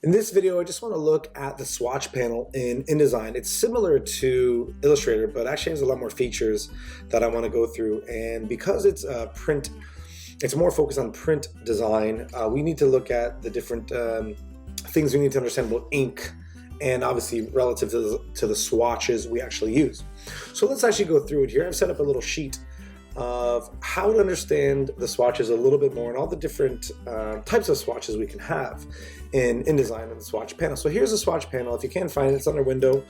In this video, I just want to look at the swatch panel in InDesign. It's similar to Illustrator, but actually has a lot more features that I want to go through. And because it's print, it's more focused on print design, we need to look at the different things we need to understand about ink and obviously relative to the swatches we actually use. So let's actually go through it here. I've set up a little sheet of how to understand the swatches a little bit more and all the different types of swatches we can have in InDesign and the swatch panel. So here's the swatch panel. If you can't find it, it's under Window.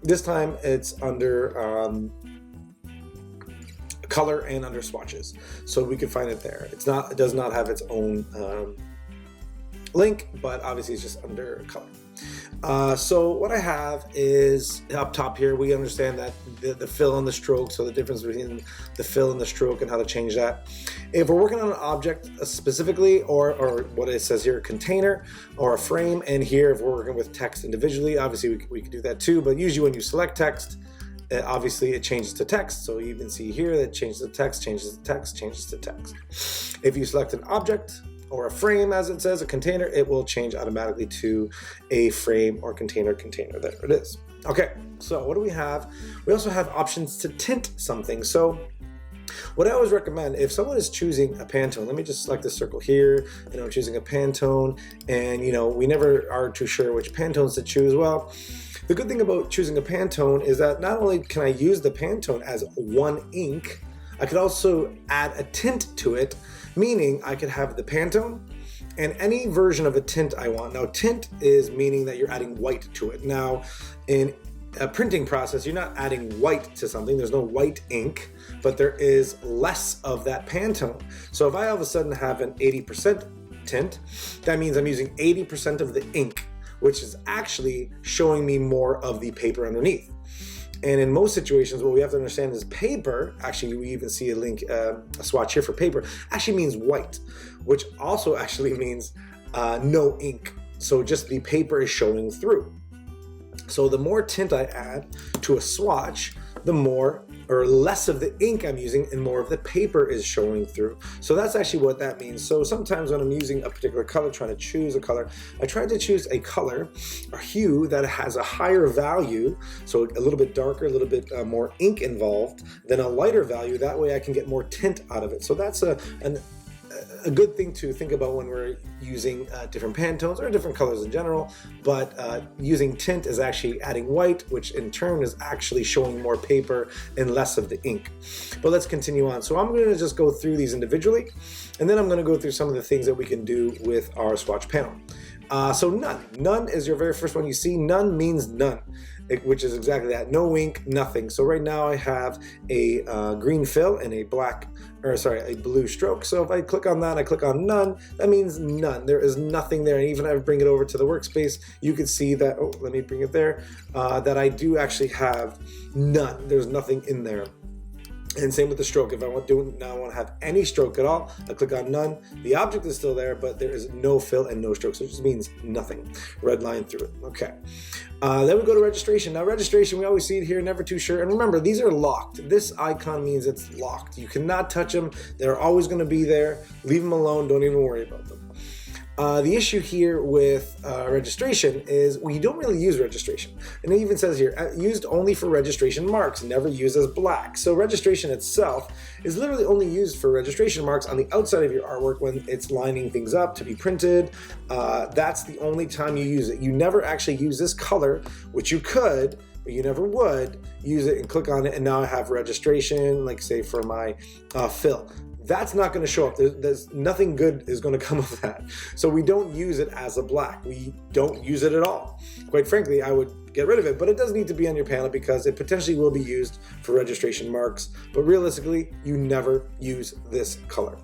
This time it's under Color and under Swatches. So we can find it there. It does not have its own link, but obviously it's just under Color. So what I have is up top here, we understand that the fill and the stroke, so the difference between the fill and the stroke and how to change that. If we're working on an object specifically, or what it says here, a container or a frame, and here if we're working with text individually, obviously we can do that too, but usually when you select text, obviously it changes to text. So you can see here that changes to text, changes to text, changes to text. If you select an object, or a frame, as it says, a container, it will change automatically to a frame or container. There it is. Okay, so what do we have? We also have options to tint something. So what I always recommend, if someone is choosing a Pantone, let me just select this circle here, I'm choosing a Pantone, and we never are too sure which Pantones to choose. Well, the good thing about choosing a Pantone is that not only can I use the Pantone as one ink, I could also add a tint to it, meaning I could have the Pantone and any version of a tint I want. Now, tint is meaning that you're adding white to it. Now, in a printing process, you're not adding white to something. There's no white ink, but there is less of that Pantone. So if I all of a sudden have an 80% tint, that means I'm using 80% of the ink, which is actually showing me more of the paper underneath. And in most situations, what we have to understand is paper, actually we even see a link, a swatch here for paper, actually means white, which also actually means no ink. So just the paper is showing through. So the more tint I add to a swatch, the more or less of the ink I'm using and more of the paper is showing through. So that's actually what that means. So sometimes when I'm using a particular color, trying to choose a color, I try to choose a color, a hue that has a higher value, so a little bit darker, a little bit more ink involved than a lighter value. That way I can get more tint out of it. So that's a good thing to think about when we're using different Pantones or different colors in general, but using tint is actually adding white, which in turn is actually showing more paper and less of the ink. But let's continue on. So I'm going to just go through these individually, and then I'm going to go through some of the things that we can do with our swatch panel. So none. None is your very first one you see. None means none, which is exactly that. No ink, nothing. So right now I have a green fill and a blue stroke. So if I click on that, I click on none, that means none. There is nothing there. And even if I bring it over to the workspace, you can see that, oh, let me bring it there, that I do actually have none. There's nothing in there. And same with the stroke. If I want to have any stroke at all, I click on none. The object is still there, but there is no fill and no stroke. So it just means nothing. Red line through it. Okay. Then we go to registration. Now registration, we always see it here, never too sure. And remember, these are locked. This icon means it's locked. You cannot touch them. They're always going to be there. Leave them alone. Don't even worry about them. The issue here with registration is we don't really use registration. And it even says here, used only for registration marks, never used as black. So registration itself is literally only used for registration marks on the outside of your artwork when it's lining things up to be printed. That's the only time you use it. You never actually use this color, which you could, but you never would use it and click on it. And now I have registration, like say for my fill. That's not going to show up. There's nothing good is going to come of that. So we don't use it as a black. We don't use it at all. Quite frankly, I would get rid of it, but it does need to be on your panel because it potentially will be used for registration marks. But realistically, you never use this color.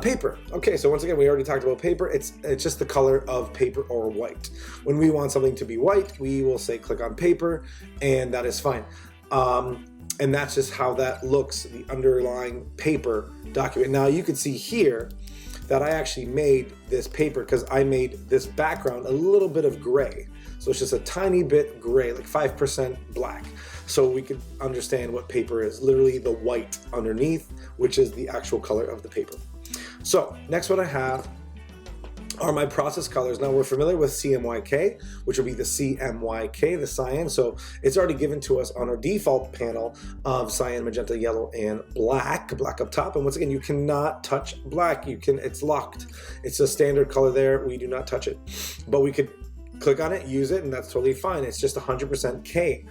Paper. Okay, so once again, we already talked about paper. It's just the color of paper or white. When we want something to be white, we will say click on paper, and that is fine. And that's just how that looks, the underlying paper document. Now you can see here that I actually made this paper because I made this background a little bit of gray. So it's just a tiny bit gray, like 5% black. So we can understand what paper is, literally the white underneath, which is the actual color of the paper. So next what I have are my process colors. Now we're familiar with CMYK, which will be the CMYK, the cyan. So it's already given to us on our default panel of cyan, magenta, yellow, and black up top. And once again, you cannot touch black. It's locked. It's a standard color there. We do not touch it, but we could click on it, use it, and that's totally fine. It's just 100% K.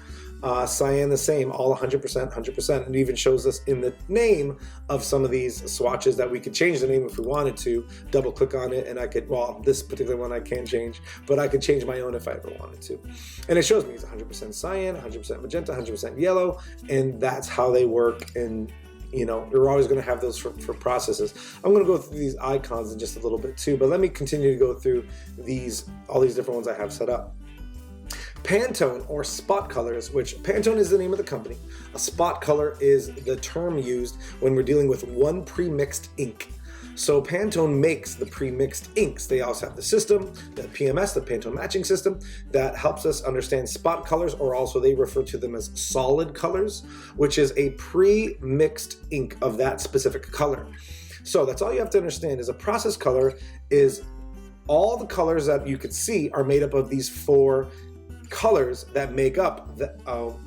Cyan the same, all 100%. It even shows us in the name of some of these swatches that we could change the name if we wanted to. Double click on it and I could, well, this particular one I can't change, but I could change my own if I ever wanted to. And it shows me it's 100% cyan, 100% magenta, 100% yellow, and that's how they work. And you know, you're always going to have those for processes. I'm going to go through these icons in just a little bit too, but let me continue to go through all these different ones I have set up. Pantone, or spot colors, which Pantone is the name of the company. A spot color is the term used when we're dealing with one pre-mixed ink. So Pantone makes the pre-mixed inks. They also have the system, the PMS, the Pantone matching system, that helps us understand spot colors, or also they refer to them as solid colors, which is a pre-mixed ink of that specific color. So that's all you have to understand is a process color is all the colors that you could see are made up of these four colors that make up the,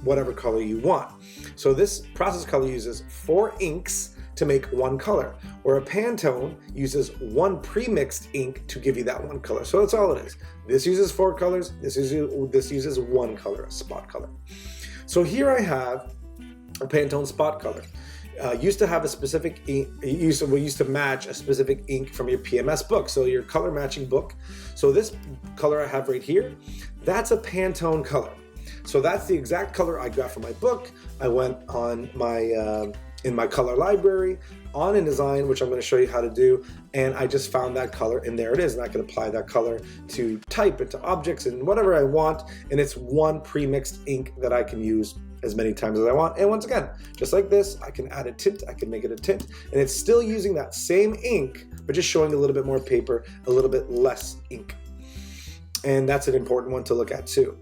whatever color you want. So this process color uses 4 inks to make one color, where a Pantone uses one pre-mixed ink to give you that one color. So that's all it is. This uses 4 colors, this uses one color, a spot color. So here I have a Pantone spot color. Used to have a specific ink, we used to match a specific ink from your PMS book, so your color matching book. So this color I have right here, that's a Pantone color. So that's the exact color I got from my book. I went on my in my color library on InDesign, which I'm going to show you how to do, and I just found that color, and there it is. And I can apply that color to type, into objects, and whatever I want, and it's one pre-mixed ink that I can use as many times as I want. And once again, just like this, I can add a tint, I can make it a tint, and it's still using that same ink, but just showing a little bit more paper, a little bit less ink. And that's an important one to look at too.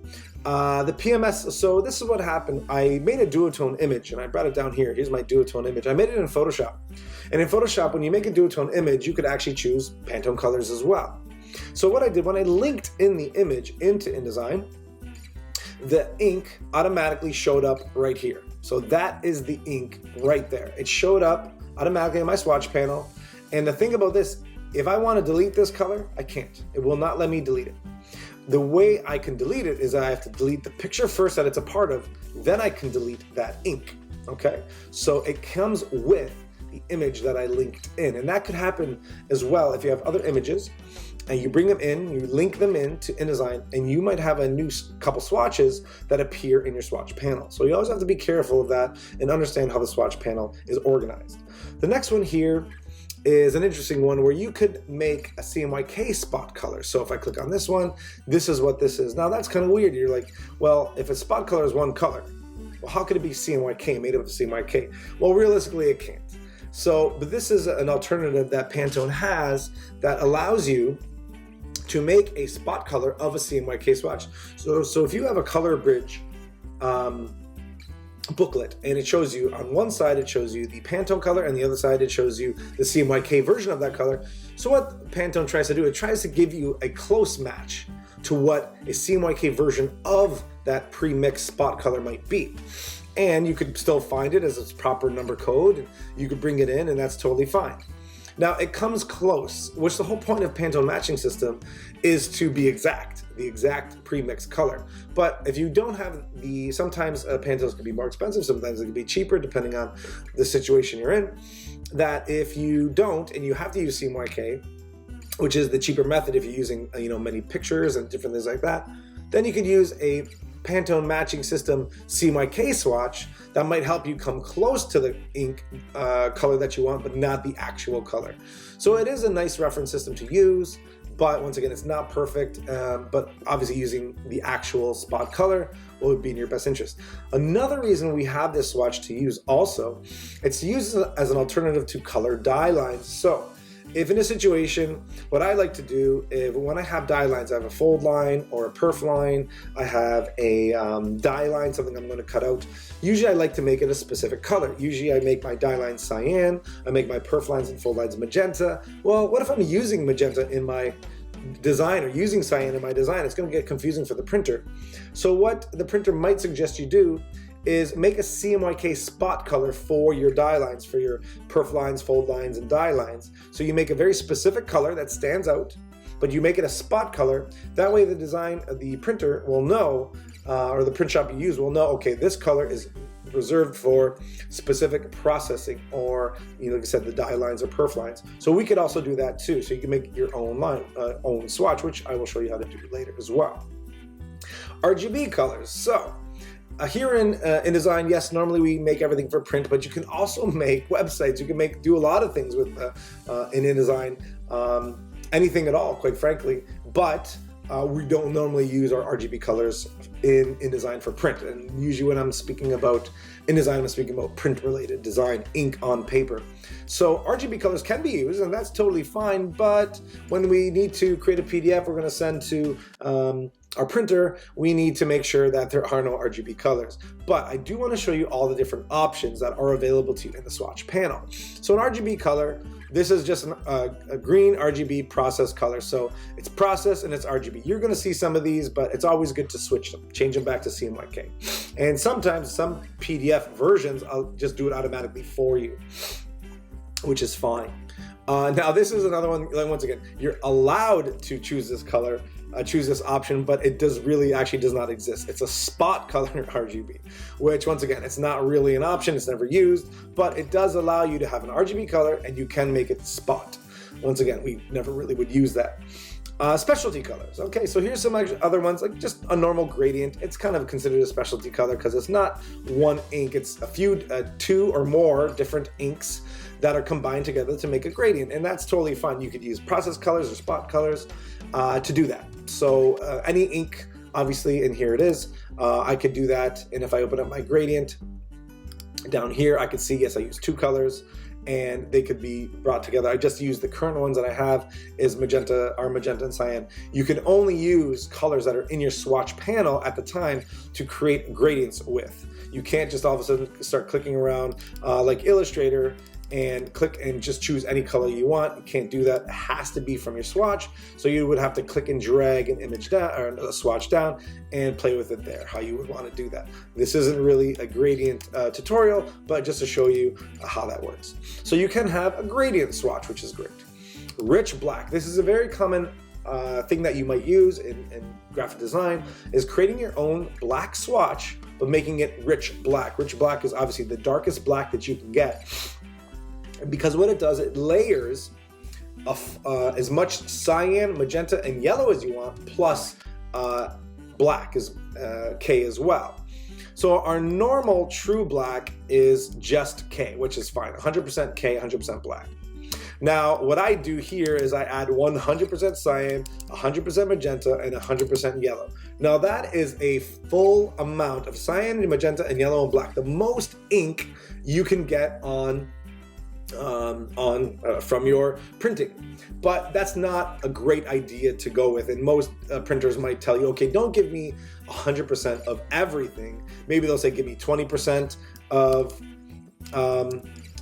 The PMS, so this is what happened. I made a duotone image, and I brought it down here. Here's my duotone image. I made it in Photoshop. And in Photoshop, when you make a duotone image, you could actually choose Pantone colors as well. So what I did, when I linked in the image into InDesign, the ink automatically showed up right here. So that is the ink right there. It showed up automatically in my swatch panel. And the thing about this, if I want to delete this color, I can't. It will not let me delete it. The way I can delete it is I have to delete the picture first that it's a part of, then I can delete that ink, okay? So it comes with the image that I linked in, and that could happen as well if you have other images and you bring them in, you link them in to InDesign, and you might have a new couple swatches that appear in your swatch panel. So you always have to be careful of that and understand how the swatch panel is organized. The next one here is an interesting one where you could make a CMYK spot color. So if I click on this one, this is what this is. Now that's kind of weird. You're like, well, if a spot color is one color, well, how could it be CMYK, made up of CMYK? Well, realistically, it can't. So, but this is an alternative that Pantone has that allows you to make a spot color of a CMYK swatch. So if you have a color bridge booklet, and it shows you on one side, it shows you the Pantone color, and the other side, it shows you the CMYK version of that color. So what Pantone tries to do, it tries to give you a close match to what a CMYK version of that pre-mixed spot color might be. And you could still find it as its proper number code, and you could bring it in, and that's totally fine. Now it comes close, which the whole point of Pantone matching system is to be exact, the exact pre-mixed color. But if you don't have sometimes Pantones can be more expensive, sometimes it can be cheaper depending on the situation you're in, that if you don't, and you have to use CMYK, which is the cheaper method if you're using many pictures and different things like that, then you could use a Pantone matching system CMYK swatch that might help you come close to the ink color that you want, but not the actual color. So it is a nice reference system to use, but once again, it's not perfect, but obviously using the actual spot color would be in your best interest. Another reason we have this swatch to use also, it's used as an alternative to color dye lines. So if in a situation, what I like to do is when I have dye lines, I have a fold line or a perf line, I have a dye line, something I'm going to cut out. Usually I like to make it a specific color. Usually I make my dye lines cyan, I make my perf lines and fold lines magenta. Well, what if I'm using magenta in my design or using cyan in my design, it's going to get confusing for the printer. So what the printer might suggest you do is make a CMYK spot color for your die lines, for your perf lines, fold lines, and die lines. So you make a very specific color that stands out, but you make it a spot color. That way the printer will know, or the print shop you use will know, okay, this color is reserved for specific processing, or like I said, the die lines or perf lines. So we could also do that too. So you can make your own own swatch, which I will show you how to do later as well. RGB colors. So here in InDesign, yes, normally we make everything for print, but you can also make websites. You can do a lot of things with in InDesign, anything at all, quite frankly. But we don't normally use our RGB colors in InDesign for print. And usually when I'm speaking about InDesign, I'm speaking about print-related design, ink on paper. So RGB colors can be used, and that's totally fine. But when we need to create a PDF we're going to send to our printer, we need to make sure that there are no RGB colors. But I do want to show you all the different options that are available to you in the swatch panel. So an RGB color, this is just a green RGB process color. So it's process and it's RGB. You're going to see some of these, but it's always good to switch them, change them back to CMYK. And sometimes some PDF versions, I'll just do it automatically for you, which is fine. Now this is another one, once again, you're allowed to choose this color, choose this option, but it does not exist. It's a spot color RGB, which once again, it's not really an option, it's never used, but it does allow you to have an RGB color and you can make it spot. Once again, we never really would use that. Specialty colors. Okay, so here's some other ones, like just a normal gradient. It's kind of considered a specialty color because it's not one ink, it's a few, two or more different inks that are combined together to make a gradient, and that's totally fine. You could use process colors or spot colors to do that. So any ink, obviously, and here it is, I could do that, and if I open up my gradient down here, I could see, yes, I use two colors, and they could be brought together. I just use the current ones that I have is magenta and cyan. You can only use colors that are in your swatch panel at the time to create gradients with. You can't just all of a sudden start clicking around like Illustrator and click and just choose any color you want. You can't do that. It has to be from your swatch. So you would have to click and drag an image down or a swatch down and play with it there, how you would want to do that. This isn't really a gradient tutorial, but just to show you how that works. So you can have a gradient swatch, which is great. Rich black. This is a very common thing that you might use in graphic design, is creating your own black swatch, but making it rich black. Rich black is obviously the darkest black that you can get. Because what it does, it layers as much cyan, magenta, and yellow as you want, plus black is K as well. So our normal true black is just K, which is fine, 100% K, 100% black. Now, what I do here is I add 100% cyan, 100% magenta, and 100% yellow. Now that is a full amount of cyan, magenta, and yellow and black. The most ink you can get from your printing, but that's not a great idea to go with. And most printers might tell you, okay, don't give me 100% of everything. Maybe they'll say give me 20% of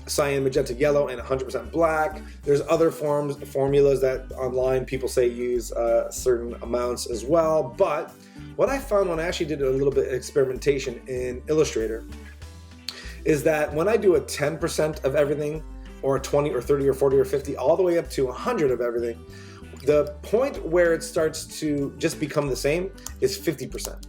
cyan, magenta, yellow, and 100% black. There's other formulas that online people say use certain amounts as well. But what I found when I actually did a little bit of experimentation in Illustrator is that when I do a 10% of everything, or 20 or 30 or 40 or 50, all the way up to 100 of everything, the point where it starts to just become the same is 50%.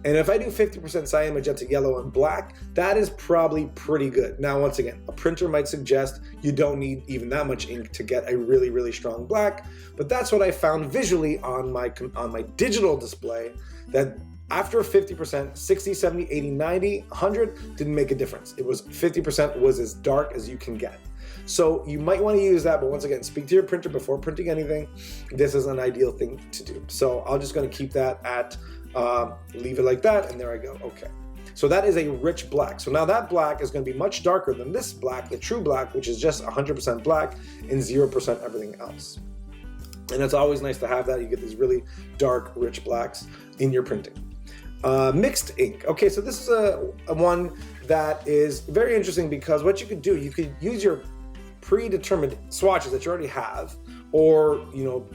And if I do 50% cyan, magenta, yellow, and black, that is probably pretty good. Now, once again, a printer might suggest you don't need even that much ink to get a really, really strong black, but that's what I found visually on my digital display, that after 50%, 60, 70, 80, 90, 100 didn't make a difference. It was 50% was as dark as you can get. So you might want to use that, but once again, speak to your printer before printing anything. This is an ideal thing to do. So I'm just going to keep that at, leave it like that, and there I go. Okay. So that is a rich black. So now that black is going to be much darker than this black, the true black, which is just 100% black and 0% everything else. And it's always nice to have that. You get these really dark, rich blacks in your printing. Mixed ink. Okay, so this is a one that is very interesting because what you could do, you could use your predetermined swatches that you already have, or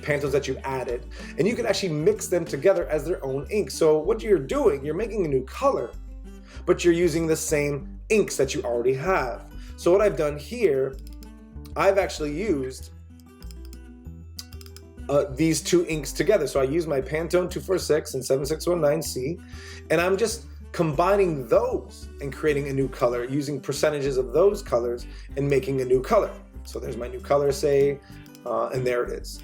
Pantones that you added, and you can actually mix them together as their own ink. So what you're doing, you're making a new color, but you're using the same inks that you already have. So what I've done here, I've actually used these two inks together. So I use my Pantone 246 and 7619C, and I'm just combining those and creating a new color, using percentages of those colors and making a new color. So there's my new color, say, and there it is.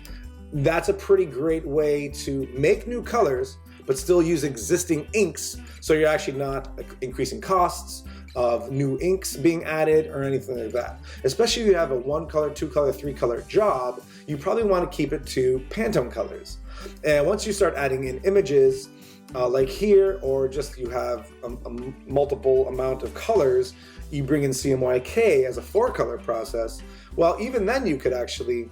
That's a pretty great way to make new colors, but still use existing inks. So you're actually not increasing costs of new inks being added or anything like that. Especially if you have a 1-color, 2-color, 3-color job, you probably want to keep it to Pantone colors. And once you start adding in images, like here, or just you have a multiple amount of colors, you bring in CMYK as a 4-color process. Well, even then you could actually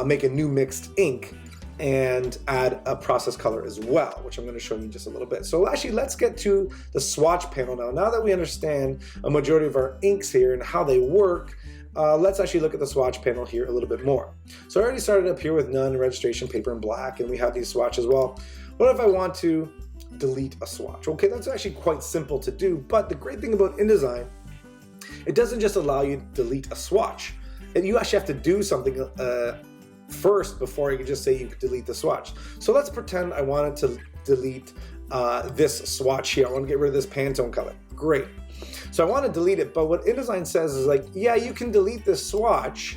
make a new mixed ink and add a process color as well, which I'm going to show you in just a little bit. So actually, let's get to the swatch panel now. Now that we understand a majority of our inks here and how they work, let's actually look at the swatch panel here a little bit more. So I already started up here with none, registration, paper, and black, and we have these swatches. Well, what if I want to delete a swatch? Okay, that's actually quite simple to do, but the great thing about InDesign, it doesn't just allow you to delete a swatch. And you actually have to do something first before you can just say you could delete the swatch. So let's pretend I wanted to delete this swatch here. I want to get rid of this Pantone color. Great. So I want to delete it, but what InDesign says is like, yeah, you can delete this swatch,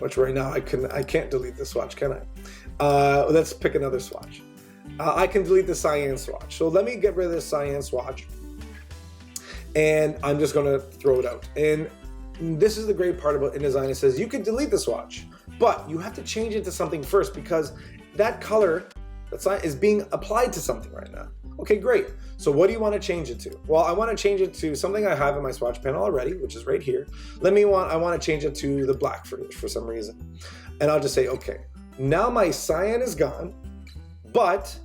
which right now I can't delete this swatch, can I? Let's pick another swatch. I can delete the cyan swatch. So let me get rid of this cyan swatch, and I'm just going to throw it out. And this is the great part about InDesign. It says you can delete the swatch, but you have to change it to something first, because that color is being applied to something right now. Okay, great. So what do you want to change it to? Well, I want to change it to something I have in my swatch panel already, which is right here. I want to change it to the black for some reason. And I'll just say, okay, now my cyan is gone, but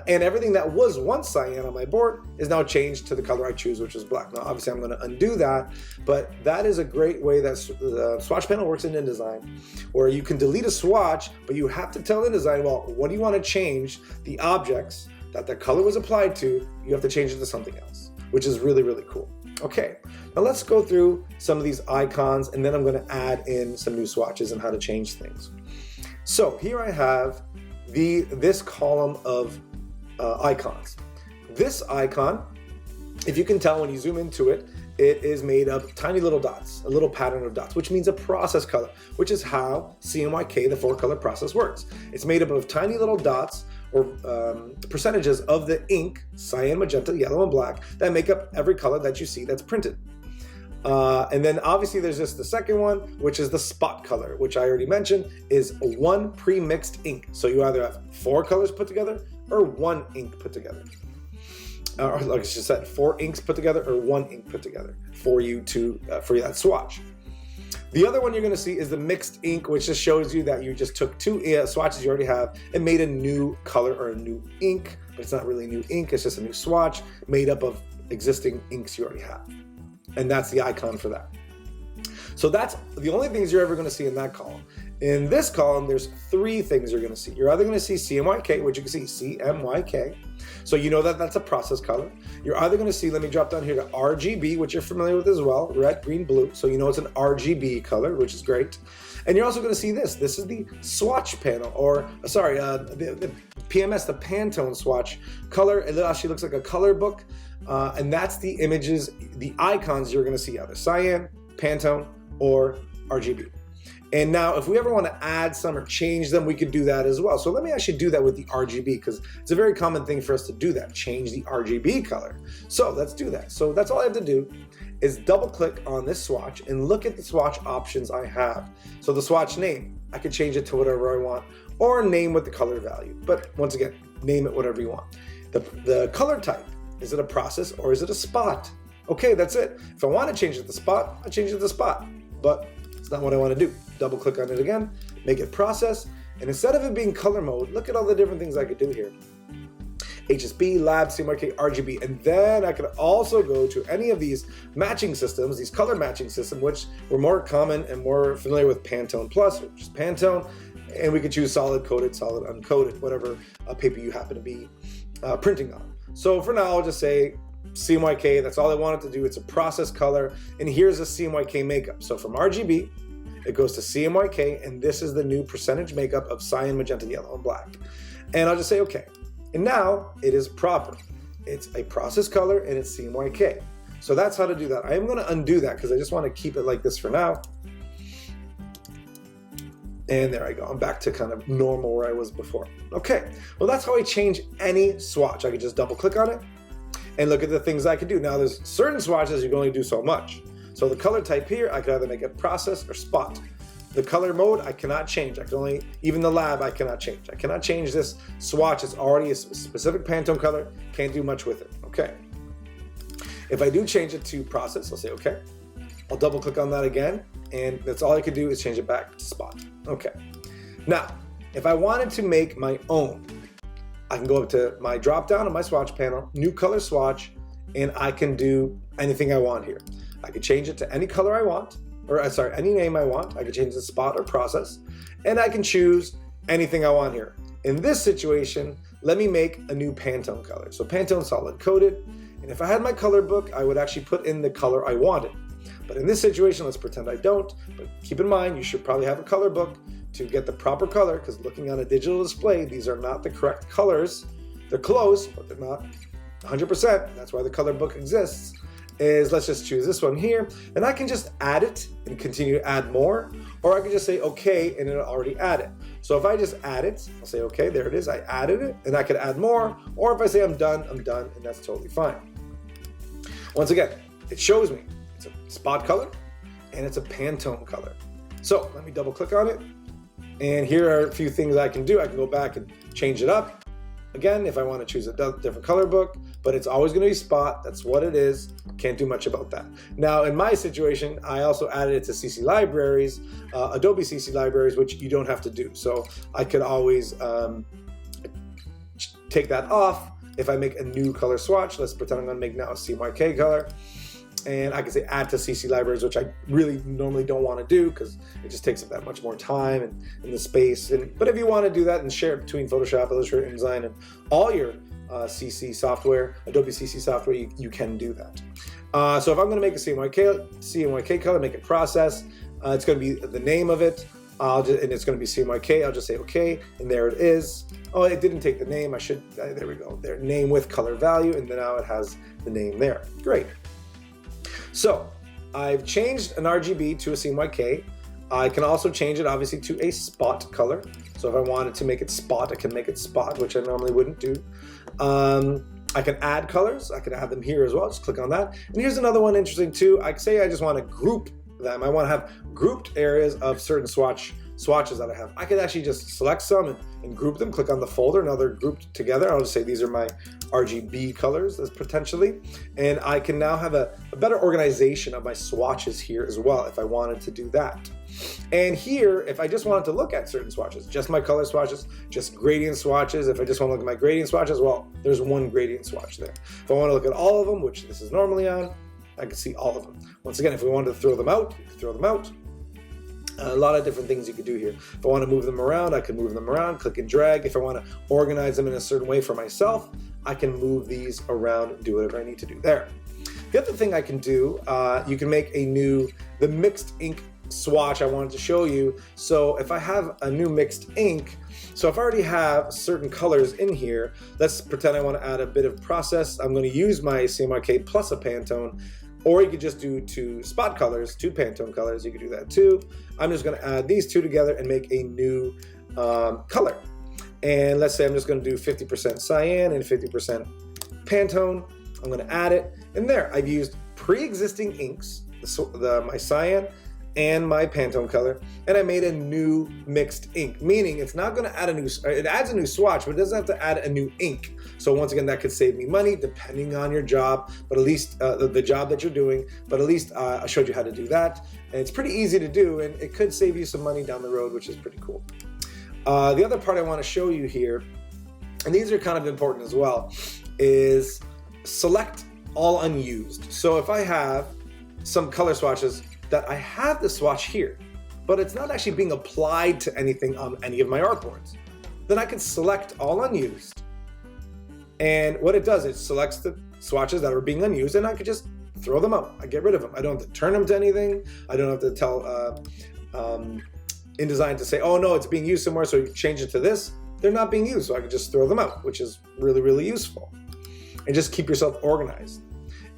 and everything that was once cyan on my board is now changed to the color I choose, which is black. Now, obviously, I'm going to undo that, but that is a great way that the swatch panel works in InDesign, where you can delete a swatch, but you have to tell InDesign, well, what do you want to change? The objects that the color was applied to, you have to change it to something else, which is really, really cool. Okay, now let's go through some of these icons, and then I'm going to add in some new swatches and how to change things. So here I have this column of icons. This icon, if you can tell when you zoom into it, it is made of tiny little dots, a little pattern of dots, which means a process color, which is how CMYK, the 4-color process, works. It's made up of tiny little dots, or percentages of the ink, cyan, magenta, yellow, and black, that make up every color that you see that's printed. And then obviously there's just the second one, which is the spot color, which I already mentioned is one pre-mixed ink. So you either have 4 colors put together or 1 ink put together. Or like I just said, 4 inks put together or 1 ink put together for you to for that swatch. The other one you're going to see is the mixed ink, which just shows you that you just took 2 swatches you already have and made a new color or a new ink, but it's not really new ink, it's just a new swatch made up of existing inks you already have. And that's the icon for that. So that's the only things you're ever going to see in that column. In this column, there's 3 things you're going to see. You're either going to see CMYK, which you can see CMYK. So you know that that's a process color. You're either going to see, let me drop down here to RGB, which you're familiar with as well, red, green, blue. So you know it's an RGB color, which is great. And you're also going to see this. This is the swatch panel, or sorry, the PMS, the Pantone swatch color. It actually looks like a color book. And that's the images, the icons you're going to see, either cyan, Pantone, or RGB. And now if we ever want to add some or change them, we could do that as well. So let me actually do that with the RGB, because it's a very common thing for us to do that, change the RGB color. So let's do that. So that's all I have to do is double click on this swatch and look at the swatch options I have. So the swatch name, I could change it to whatever I want, or name with the color value. But once again, name it whatever you want. The color type, is it a process or is it a spot? Okay, that's it. If I want to change it to spot, I change it to spot, but it's not what I want to do. Double click on it again, make it process, and instead of it being color mode, look at all the different things I could do here. HSB, Lab, CMYK, RGB, and then I could also go to any of these matching systems, these color matching systems, which were more common and more familiar with Pantone Plus, which is Pantone, and we could choose solid coated, solid uncoated, whatever paper you happen to be printing on. So for now, I'll just say CMYK, that's all I wanted to do. It's a process color, and here's a CMYK makeup. So from RGB, it goes to CMYK, and this is the new percentage makeup of cyan, magenta, yellow, and black. And I'll just say okay. And now it is proper. It's a process color, and it's CMYK. So that's how to do that. I am gonna undo that because I just wanna keep it like this for now. And there I go, I'm back to kind of normal where I was before. Okay, well that's how I change any swatch. I could just double click on it and look at the things I can do. Now there's certain swatches you can only do so much. So the color type here, I could either make it process or spot. The color mode, I cannot change. I can only, even the lab, I cannot change. I cannot change this swatch. It's already a specific Pantone color, can't do much with it, okay. If I do change it to process, I'll say okay. I'll double click on that again, and that's all I could do is change it back to spot. Okay. Now, if I wanted to make my own, I can go up to my drop down on my swatch panel, new color swatch, and I can do anything I want here. I could change it to any color I want, or sorry, any name I want. I could change it to spot or process, and I can choose anything I want here. In this situation, let me make a new Pantone color. So Pantone solid coated, and if I had my color book, I would actually put in the color I wanted. But in this situation, let's pretend I don't, but keep in mind, you should probably have a color book to get the proper color, because looking on a digital display, these are not the correct colors. They're close, but they're not 100%. That's why the color book exists. Let's just choose this one here, and I can just add it and continue to add more, or I can just say okay, and it'll already add it. So if I just add it, I'll say okay, there it is, I added it, and I could add more, or if I say I'm done, and that's totally fine. Once again, it shows me it's a spot color, and it's a Pantone color. So let me double click on it, and here are a few things I can do. I can go back and change it up. Again, if I want to choose a different color book, but it's always going to be spot. That's what it is. Can't do much about that. Now, in my situation, I also added it to CC libraries, Adobe CC libraries, which you don't have to do. So I could always take that off. If I make a new color swatch, let's pretend I'm going to make now a CMYK color. And I can say add to CC libraries, which I really normally don't want to do because it just takes up that much more time and the space. But if you want to do that and share it between Photoshop, Illustrator, InDesign, and all your CC software, Adobe CC software, you can do that. So if I'm going to make a CMYK color, make it process, it's going to be the name of it, and it's going to be CMYK. I'll just say okay, and there it is. Oh, it didn't take the name. There we go. There, name with color value, and then now it has the name there. Great. So I've changed an RGB to a CMYK. I can also change it obviously to a spot color. So if I wanted to make it spot, I can make it spot, which I normally wouldn't do. I can add colors. I can add them here as well. Just click on that. And here's another one interesting too. I say I just want to group them. I want to have grouped areas of certain swatches that I have. I could actually just select some and group them, click on the folder, now they're grouped together. I'll just say these are my RGB colors potentially, and I can now have a better organization of my swatches here as well if I wanted to do that. And here, if I just wanted to look at certain swatches, just my color swatches, just gradient swatches, if I just want to look at my gradient swatches, well, there's one gradient swatch there. If I want to look at all of them, which this is normally on, I can see all of them. Once again, if we wanted to throw them out, you can throw them out. A lot of different things you could do here. If I want to move them around, I can move them around, click and drag. If I want to organize them in a certain way for myself, I can move these around and do whatever I need to do there. The other thing I can do, you can make the mixed ink swatch I wanted to show you. So if I have a new mixed ink, so if I already have certain colors in here, let's pretend I want to add a bit of process. I'm going to use my CMYK plus a Pantone. Or you could just do two spot colors, two Pantone colors. You could do that too. I'm just going to add these two together and make a new color. And let's say I'm just going to do 50% cyan and 50% Pantone. I'm going to add it. And there, I've used pre-existing inks, my cyan and my Pantone color, and I made a new mixed ink, meaning it's not going to add it adds a new swatch, but it doesn't have to add a new ink. So once again, that could save me money depending on your job, but at least the job that you're doing, but at least I showed you how to do that. And it's pretty easy to do, and it could save you some money down the road, which is pretty cool. The other part I want to show you here and these are kind of important as well, is select all unused. So if I have some color swatches that I have the swatch here, but it's not actually being applied to anything on any of my artboards, then I can select all unused. And what it does, it selects the swatches that are being unused, and I could just throw them out. I get rid of them. I don't have to turn them to anything. I don't have to tell InDesign to say, oh no, it's being used somewhere, so you can change it to this. They're not being used, so I can just throw them out, which is really, really useful. And just keep yourself organized.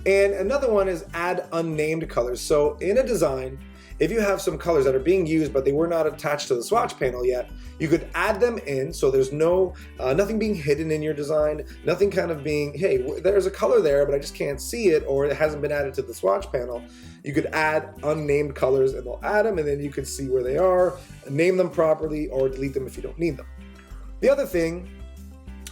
And another one is add unnamed colors. So in a design, if you have some colors that are being used but they were not attached to the swatch panel yet, you could add them in so there's no nothing being hidden in your design, nothing kind of being, hey, there's a color there but I just can't see it, or it hasn't been added to the swatch panel. You could add unnamed colors and they'll add them, and then you can see where they are, name them properly, or delete them if you don't need them. The other thing,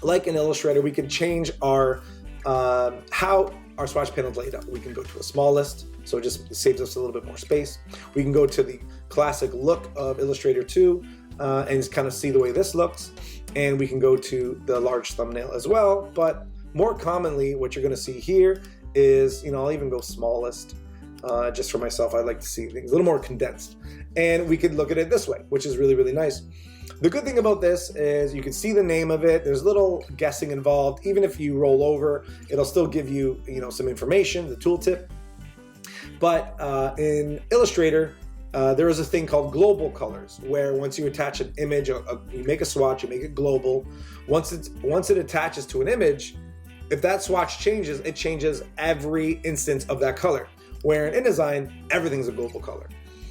like in Illustrator, we can change our how our swatch panel is laid out. We can go to a small list, so it just saves us a little bit more space. We can go to the classic look of Illustrator 2 and just kind of see the way this looks. And we can go to the large thumbnail as well. But more commonly, what you're going to see here is, you know, I'll even go smallest. Just for myself, I like to see things a little more condensed. And we could look at it this way, which is really, really nice. The good thing about this is you can see the name of it. There's little guessing involved. Even if you roll over, it'll still give you, some information, the tooltip. But in Illustrator, there is a thing called global colors, where once you attach an image, you make a swatch, you make it global. Once it attaches to an image, if that swatch changes, it changes every instance of that color. Where in InDesign, everything's a global color.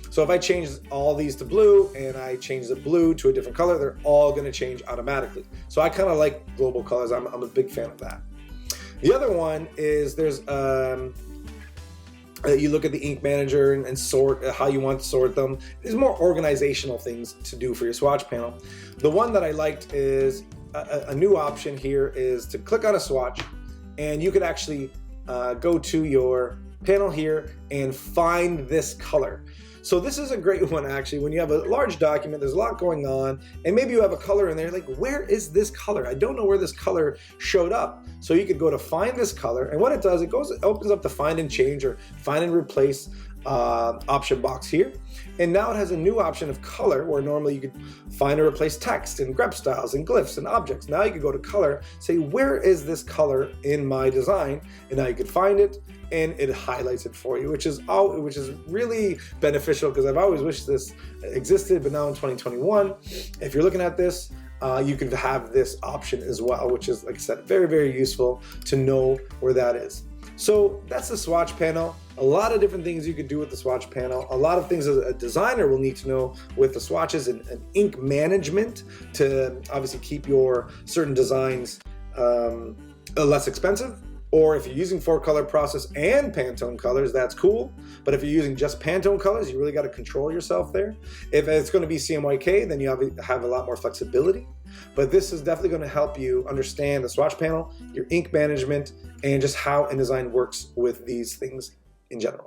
So if I change all these to blue and I change the blue to a different color, they're all going to change automatically. So I kind of like global colors. I'm a big fan of that. The other one is there's you look at the ink manager and sort how you want to sort them. There's more organizational things to do for your swatch panel. The one that I liked is a new option here is to click on a swatch, and you could actually go to your panel here and find this color. So this is a great one actually. When you have a large document, there's a lot going on, and maybe you have a color in there, like, where is this color? I don't know where this color showed up. So you could go to find this color, and what it does, it opens up the find and change or find and replace option box here. And now it has a new option of color, where normally you could find or replace text and grep styles and glyphs and objects. Now you could go to color, say, where is this color in my design? And now you could find it, and it highlights it for you, which is really beneficial, because I've always wished this existed, but now in 2021, if you're looking at this, you can have this option as well, which is, like I said, very, very useful to know where that is. So that's the swatch panel. A lot of different things you can do with the swatch panel. A lot of things a designer will need to know with the swatches and ink management to obviously keep your certain designs less expensive. Or if you're using 4-color process and Pantone colors, that's cool. But if you're using just Pantone colors, you really got to control yourself there. If it's going to be CMYK, then you have a lot more flexibility. But this is definitely going to help you understand the swatch panel, your ink management, and just how InDesign works with these things in general.